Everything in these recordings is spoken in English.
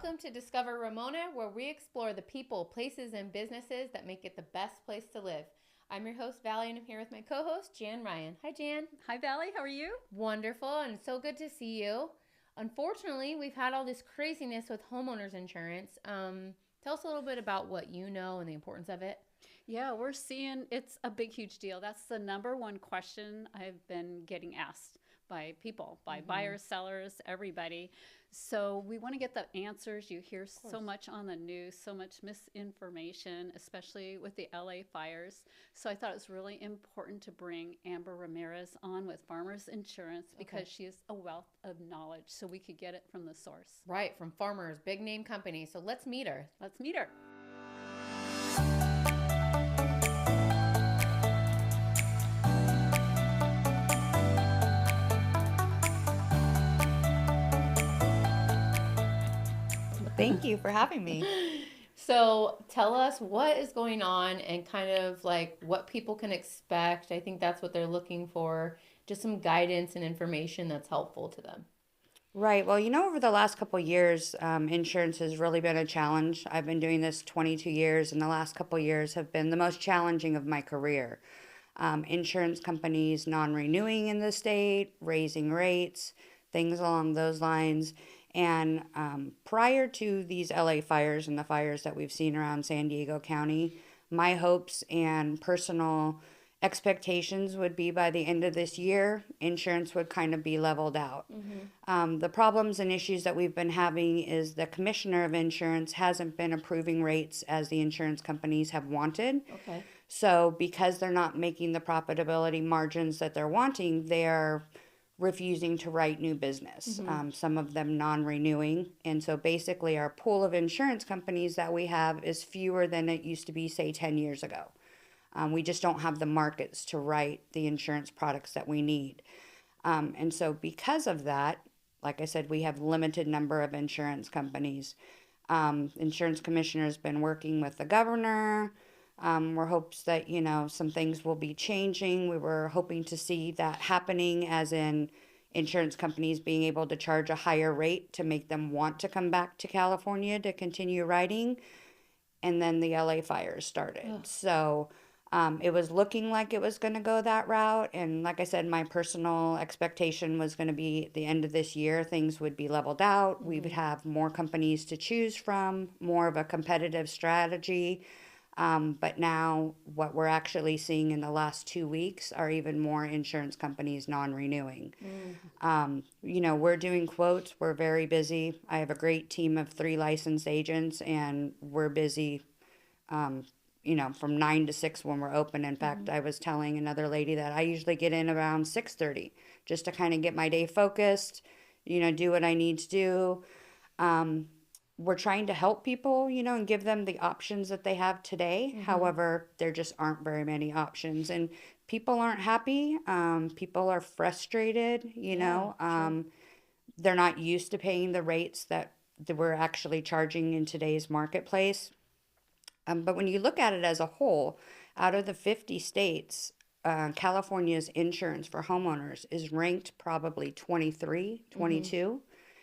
Welcome to Discover Ramona, where we explore the people, places, and businesses that make it the best place to live. I'm your host, Valerie, and I'm here with my co-host, Jan Ryan. Hi, Jan. Hi, Valerie. How are you? Wonderful, and so good to see you. Unfortunately, we've had all this craziness with homeowners insurance. Tell us a little bit about what you know and the importance of it. Yeah, we're seeing it's a big, huge deal. That's the number one question I've been getting asked by people, by buyers, sellers, everybody. So we want to get the answers. You hear so much on the news, so much misinformation, especially with the LA fires. So I thought it was really important to bring Amber Ramirez on with Farmers Insurance because she is a wealth of knowledge, so we could get it from the source. Right, from Farmers, big name company. So let's meet her. Let's meet her. Thank you for having me. So tell us what is going on and kind of like what people can expect. I think that's what they're looking for, just some guidance and information that's helpful to them. Right. Well, over the last couple of years, insurance has really been a challenge. I've been doing this 22 years, and the last couple of years have been the most challenging of my career. Insurance companies non-renewing in the state, raising rates, things along those lines. And prior to these LA fires and the fires that we've seen around San Diego County, my hopes and personal expectations would be by the end of this year, insurance would kind of be leveled out. The problems and issues that we've been having is the commissioner of insurance hasn't been approving rates as the insurance companies have wanted. Okay. So because they're not making the profitability margins that they're wanting, they're refusing to write new business, some of them non-renewing. And so basically our pool of insurance companies that we have is fewer than it used to be, say, 10 years ago. We just don't have the markets to write the insurance products that we need. And so because of that, like I said, we have limited number of insurance companies. Insurance commissioner's been working with the governor. We're hopes that, some things will be changing. We were hoping to see that happening, as in insurance companies being able to charge a higher rate to make them want to come back to California to continue writing. And then the LA fires started. So it was looking like it was going to go that route. And like I said, my personal expectation was going to be at the end of this year, things would be leveled out. We would have more companies to choose from, more of a competitive strategy. But now what we're actually seeing in the last 2 weeks are even more insurance companies non-renewing. We're doing quotes. We're very busy. I have a great team of 3 licensed agents, and we're busy, from 9 to 6 when we're open. In fact, I was telling another lady that I usually get in around 6:30 just to kind of get my day focused, do what I need to do. We're trying to help people, and give them the options that they have today. However, there just aren't very many options, and people aren't happy. People are frustrated, they're not used to paying the rates that we're actually charging in today's marketplace. But when you look at it as a whole, out of the 50 states, California's insurance for homeowners is ranked probably 23, 22.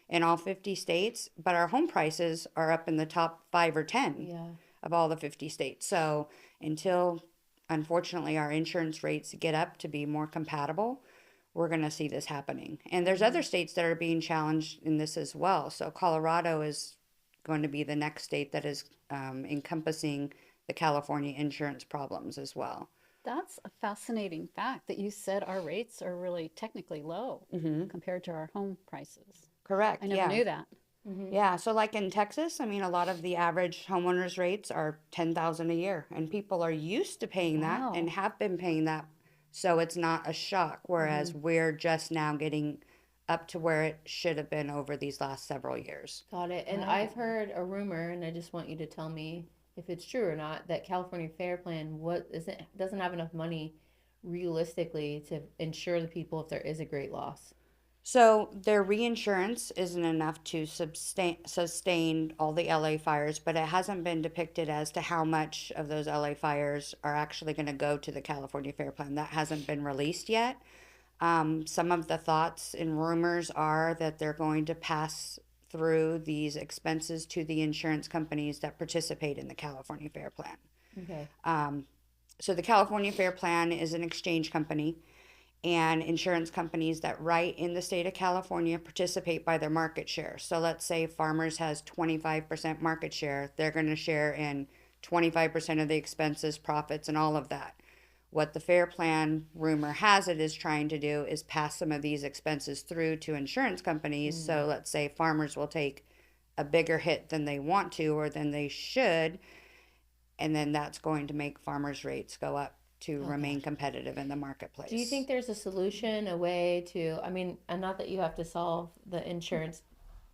In all 50 states, but our home prices are up in the top 5 or 10 of all the 50 states. So until, unfortunately, our insurance rates get up to be more compatible, we're going to see this happening. And there's other states that are being challenged in this as well. So Colorado is going to be the next state that is encompassing the California insurance problems as well. That's a fascinating fact that you said our rates are really technically low compared to our home prices. Correct. I never knew that. Yeah, so like in Texas, a lot of the average homeowners rates are $10,000 a year, and people are used to paying that and have been paying that, so it's not a shock. Whereas we're just now getting up to where it should have been over these last several years. Got it. And I've heard a rumor, and I just want you to tell me if it's true or not, that California Fair Plan doesn't have enough money realistically to insure the people if there is a great loss. So their reinsurance isn't enough to sustain all the LA fires, but it hasn't been depicted as to how much of those LA fires are actually going to go to the California Fair Plan. That hasn't been released yet. Some of the thoughts and rumors are that they're going to pass through these expenses to the insurance companies that participate in the California Fair Plan. Okay. So the California Fair Plan is an exchange company, and insurance companies that write in the state of California participate by their market share. So let's say Farmers has 25% market share, they're going to share in 25% of the expenses, profits, and all of that. What the Fair Plan, rumor has it, is trying to do is pass some of these expenses through to insurance companies. So let's say Farmers will take a bigger hit than they want to or than they should, and then that's going to make Farmers' rates go up to remain competitive in the marketplace. Do you think there's a solution, a way to, I mean, and not that you have to solve the insurance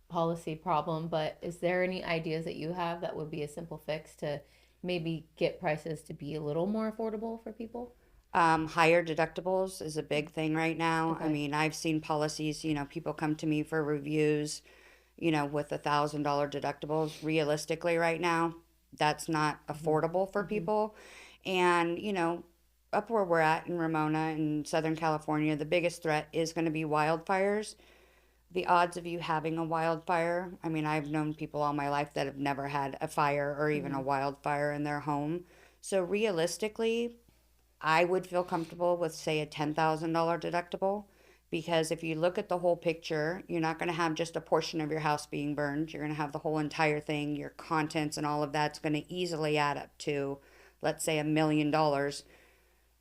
policy problem, but is there any ideas that you have that would be a simple fix to maybe get prices to be a little more affordable for people? Higher deductibles is a big thing right now. I Okay. mean, I've seen policies, people come to me for reviews, with $1,000 deductibles. Realistically, right now, that's not affordable for people. And, up where we're at in Ramona in Southern California, the biggest threat is going to be wildfires. The odds of you having a wildfire, I mean, I've known people all my life that have never had a fire or even a wildfire in their home. So realistically, I would feel comfortable with, say, a $10,000 deductible, because if you look at the whole picture, you're not going to have just a portion of your house being burned. You're going to have the whole entire thing, your contents and all of that's going to easily add up to, let's say, $1 million.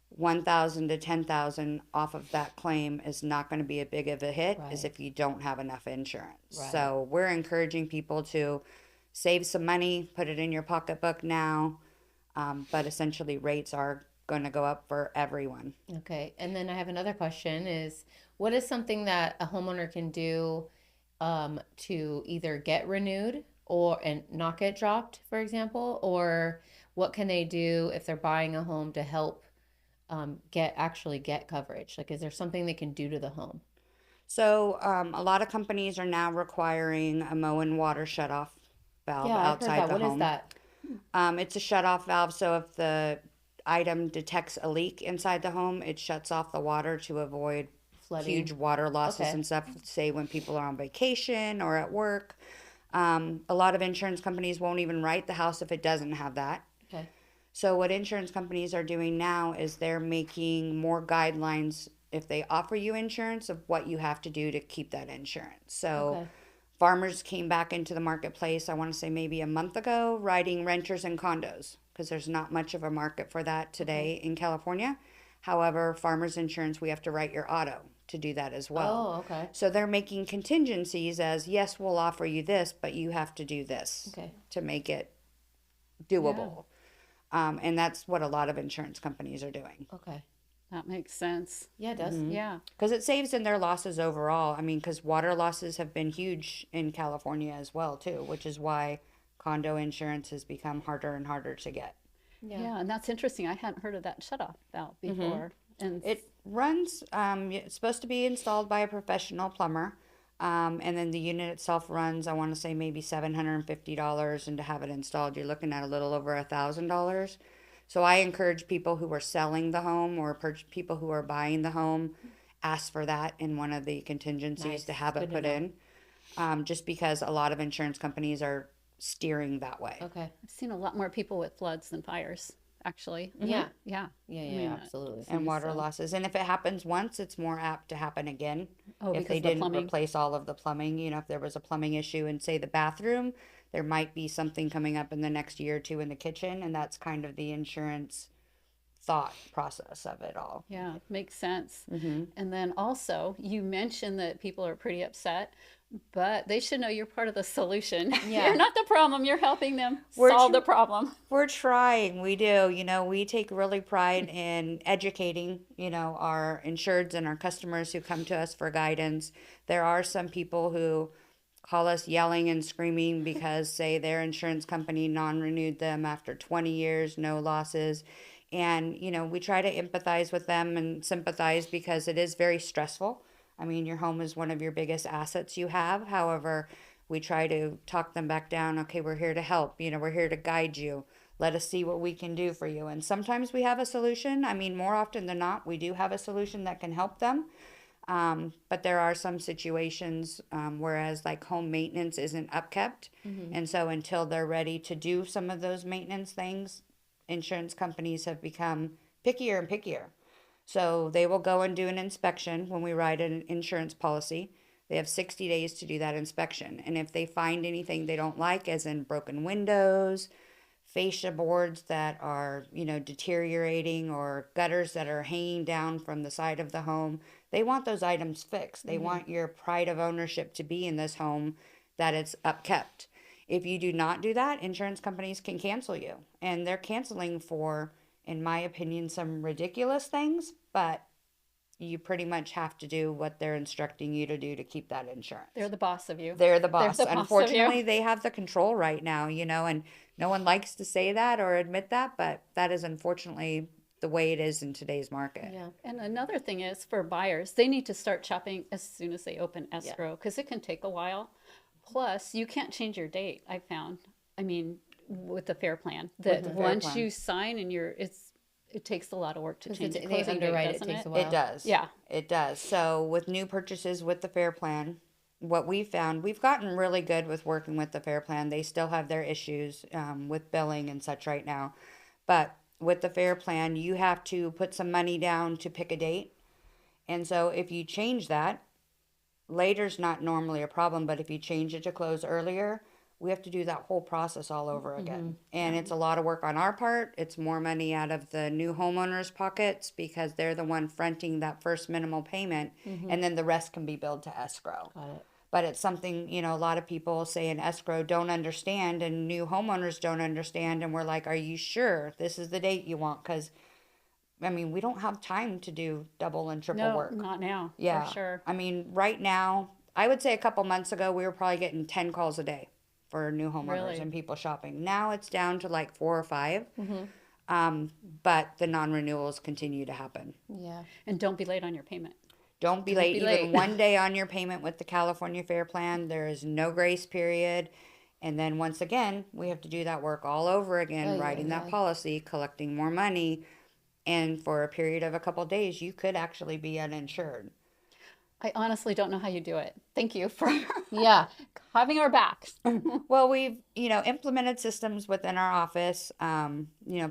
1,000 to 10,000 off of that claim is not going to be a big of a hit as Right. if you don't have enough insurance. Right. So we're encouraging people to save some money, put it in your pocketbook now, but essentially rates are going to go up for everyone. Okay. And then I have another question is, what is something that a homeowner can do to either get renewed or and not get dropped, for example, or what can they do if they're buying a home to help get coverage? Like, is there something they can do to the home? So a lot of companies are now requiring a mow and water shutoff valve Yeah, I've heard outside that. the What is home. that? It's a shutoff valve, so if the item detects a leak inside the home, it shuts off the water to avoid huge Flooding. water losses Okay. and stuff, say when people are on vacation or at work. A lot of insurance companies won't even write the house if it doesn't have that. Okay. So what insurance companies are doing now is they're making more guidelines if they offer you insurance of what you have to do to keep that insurance. So Okay. Farmers came back into the marketplace, I want to say maybe a month ago, writing renters and condos, because there's not much of a market for that today in California. However, Farmers Insurance, we have to write your auto to do that as well. Oh, okay. So they're making contingencies as, yes, we'll offer you this, but you have to do this Okay. to make it doable. And that's what a lot of insurance companies are doing. Okay. That makes sense. Yeah, it does. Yeah. Because it saves in their losses overall. I mean, because water losses have been huge in California as well, too, which is why condo insurance has become harder and harder to get. Yeah. Yeah, and that's interesting. I hadn't heard of that shutoff valve before. And It runs, it's supposed to be installed by a professional plumber. And then the unit itself runs, I want to say maybe $750. And to have it installed, you're looking at a little over $1,000. So I encourage people who are selling the home or people who are buying the home, ask for that in one of the contingencies Nice. to have it Good to put know. in. Just because a lot of insurance companies are steering that way. Okay. I've seen a lot more people with floods than fires, actually. Yeah. Yeah. Yeah, I yeah, mean, absolutely. And water so- losses. And if it happens once, it's more apt to happen again. Oh, If because they of the didn't plumbing. replace all of the plumbing, if there was a plumbing issue in, say, the bathroom, there might be something coming up in the next year or two in the kitchen. And that's kind of the insurance thought process of it all. Yeah, makes sense. And then also, you mentioned that people are pretty upset, but they should know you're part of the solution. Yeah. You're not the problem. You're helping them We're solve tr- the problem. We're trying. We do. We take really pride in educating, our insureds and our customers who come to us for guidance. There are some people who call us yelling and screaming because, say, their insurance company non-renewed them after 20 years, no losses. And, we try to empathize with them and sympathize because it is very stressful. I mean, your home is one of your biggest assets you have. However, we try to talk them back down. Okay, we're here to help. We're here to guide you. Let us see what we can do for you. And sometimes we have a solution. I mean, more often than not, we do have a solution that can help them. But there are some situations, whereas like home maintenance isn't upkept. And so until they're ready to do some of those maintenance things, insurance companies have become pickier and pickier. So they will go and do an inspection when we write an insurance policy. They have 60 days to do that inspection. And if they find anything they don't like, as in broken windows, fascia boards that are, deteriorating, or gutters that are hanging down from the side of the home, they want those items fixed. They want your pride of ownership to be in this home, that it's upkept. If you do not do that, insurance companies can cancel you. And they're canceling for, in my opinion, some ridiculous things, but you pretty much have to do what they're instructing you to do to keep that insurance. They're the boss of you. They're the boss. the boss of you. Unfortunately, they have the control right now, and no one likes to say that or admit that, but that is unfortunately the way it is in today's market. Yeah. And another thing is, for buyers, they need to start shopping as soon as they open escrow, because it can take a while. Plus, you can't change your date, I found. I mean, with the fair plan, that the fair once plan. you sign and it takes a lot of work to change the They closing date, underwrite it, doesn't takes it? a while. It does. Yeah. It does. So with new purchases with the fair plan, what we found, we've gotten really good with working with the fair plan. They still have their issues with billing and such right now. But with the fair plan, you have to put some money down to pick a date. And so if you change that, later's not normally a problem, but if you change it to close earlier, we have to do that whole process all over again. And it's a lot of work on our part. It's more money out of the new homeowners' pockets, because they're the one fronting that first minimal payment, and then the rest can be billed to escrow. Got it. But it's something, a lot of people say in escrow don't understand, and new homeowners don't understand. And we're like, are you sure this is the date you want? Because, we don't have time to do double and triple No, work. not now. Yeah. For sure. Right now, I would say a couple months ago, we were probably getting 10 calls a day for new homeowners Really? and people shopping. Now it's down to like 4 or 5. But the non-renewals continue to happen. Yeah. And don't be late on your payment. Don't be Don't late be even late. one day on your payment with the California Fair Plan. There is no grace period. And then once again, we have to do that work all over again, Ay, writing ay, that ay. policy, collecting more money. And for a period of a couple days, you could actually be uninsured. I honestly don't know how you do it. Thank you for Yeah. having our backs. Well, we've, implemented systems within our office.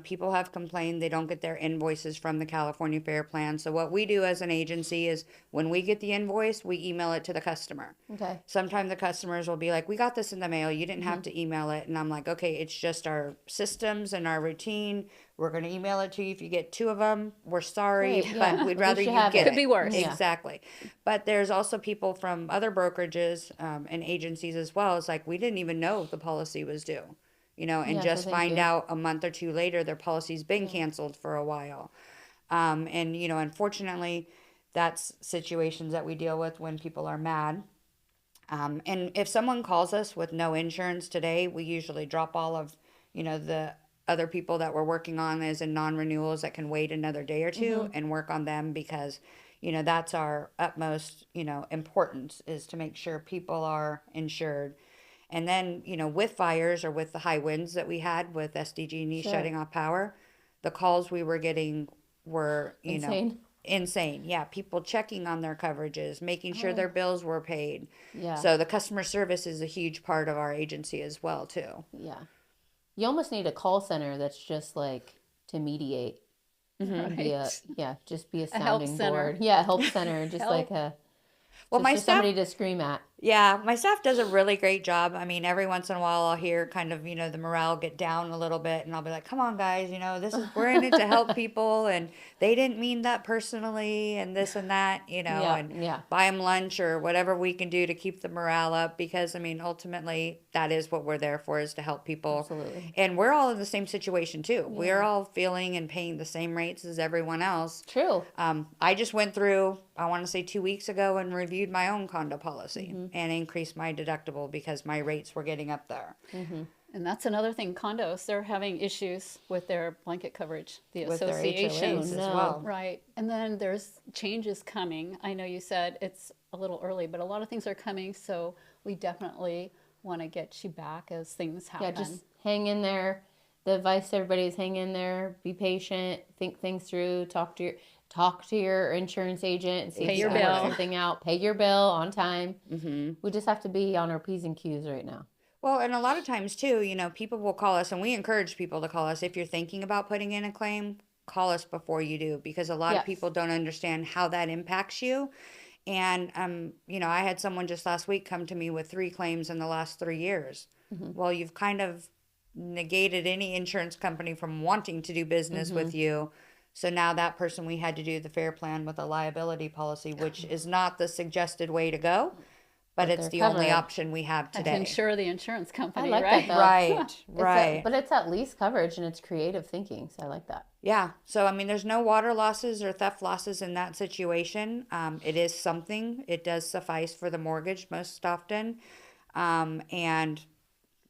People have complained they don't get their invoices from the California Fair Plan. So what we do as an agency is, when we get the invoice, we email it to the customer. Okay. Sometimes the customers will be like, we got this in the mail. You didn't have Mm-hmm. to email it. And I'm like, okay, it's just our systems and our routine. We're going to email it to you. If you get 2 of them, we're sorry, Great, yeah. but we'd At rather least you you have get it. Could be worse. Yeah. Exactly. But there's also people from other brokerages and agencies as well. It's like, we didn't even know the policy was due, and Yeah, so just thank find you. out a month or 2 later their policy's been canceled for a while. And, unfortunately, that's situations that we deal with when people are mad. And if someone calls us with no insurance today, we usually drop all of, the other people that we're working on as in non-renewals that can wait another day or 2 and work on them, because, that's our utmost, importance, is to make sure people are insured. And then, with fires or with the high winds that we had with SDG&E Sure. shutting off power, the calls we were getting were, Insane. insane. Yeah, people checking on their coverages, making sure their bills were paid. Yeah. So the customer service is a huge part of our agency as well, too. Yeah. You almost need a call center that's just like to mediate. And be a, Right. yeah, just be a help sounding center. board. Yeah, help center, just Help. like a Well, my just staff, somebody to scream at. yeah, my staff does a really great job. Every once in a while I'll hear kind of, the morale get down a little bit, and I'll be like, come on, guys, we're in it to help people, and they didn't mean that personally, and this and that, Yeah, and yeah. buy them lunch or whatever we can do to keep the morale up, because, ultimately that is what we're there for, is to help people. Absolutely. And we're all in the same situation too. We're all feeling and paying the same rates as everyone else. True. I just went through, I want to say 2 weeks ago, and reviewed my own condo policy and increased my deductible because my rates were getting up there. And that's another thing. Condos, they're having issues with their blanket coverage, the With their associations. HOAs as no. well. Right. And then there's changes coming. I know you said it's a little early, but a lot of things are coming. So we definitely want to get you back as things happen. Yeah, just hang in there. The advice to everybody is hang in there, be patient, think things through, talk to your talk to your insurance agent and see Pay if you your can work bill. something out. Pay your bill on time. Mm-hmm. We just have to be on our P's and Q's right now. Well, and a lot of times too, people will call us, and we encourage people to call us. If you're thinking about putting in a claim, call us before you do, because a lot of Yes. people don't understand how that impacts you. And I had someone just last week come to me with 3 claims in the last 3 years. Mhm. Well, you've kind of negated any insurance company from wanting to do business with you. So now that person, we had to do the fair plan with a liability policy, which is not the suggested way to go, but But it's they're the only covered. option we have To today. insure the insurance company, like that, right? though. Right, right. But it's at least coverage and it's creative thinking. So I like that. Yeah. So, I mean, there's no water losses or theft losses in that situation. It is something. It does suffice for the mortgage most often. And,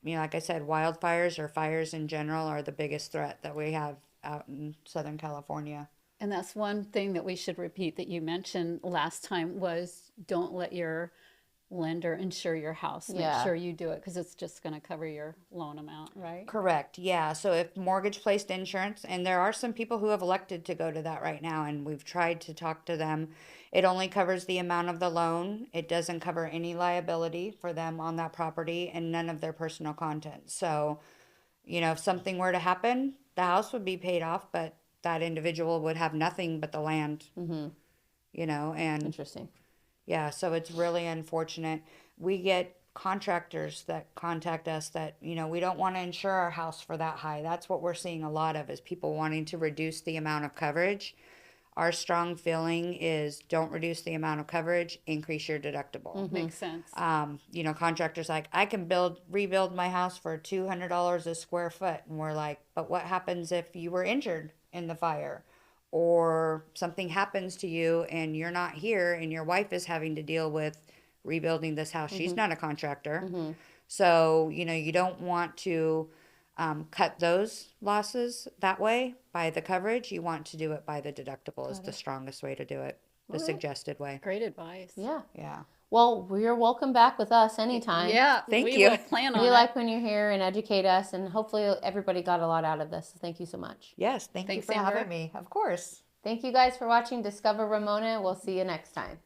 like I said, wildfires or fires in general are the biggest threat that we have out in Southern California. And that's one thing that we should repeat that you mentioned last time was don't let your lender insure your house. Make Yeah. sure you do it because it's just going to cover your loan amount, right? Correct. Yeah. So if mortgage placed insurance, and there are some people who have elected to go to that right now, and we've tried to talk to them, it only covers the amount of the loan. It doesn't cover any liability for them on that property and none of their personal contents. So, if something were to happen, the house would be paid off, but that individual would have nothing but the land, Mm-hmm. and Interesting. yeah, so it's really unfortunate. We get contractors that contact us that, we don't want to insure our house for that high. That's what we're seeing a lot of, is people wanting to reduce the amount of coverage. Our strong feeling is don't reduce the amount of coverage, increase your deductible. Makes sense. Contractors like, I can rebuild my house for $200 a square foot. And we're like, but what happens if you were injured in the fire? Or something happens to you and you're not here and your wife is having to deal with rebuilding this house. She's not a contractor. Mm-hmm. So, you don't want to cut those losses that way by the coverage. You want to do it by the deductible is the strongest way to do it, the Alright. suggested way. Great advice. Yeah. Yeah. Well, you're welcome back with us anytime. Yeah. Thank we you. will plan on We it. like when you're here and educate us, and hopefully everybody got a lot out of this. So thank you so much. Yes. Thank Thanks, you for Amber. having me. Of course. Thank you guys for watching Discover Ramona. We'll see you next time.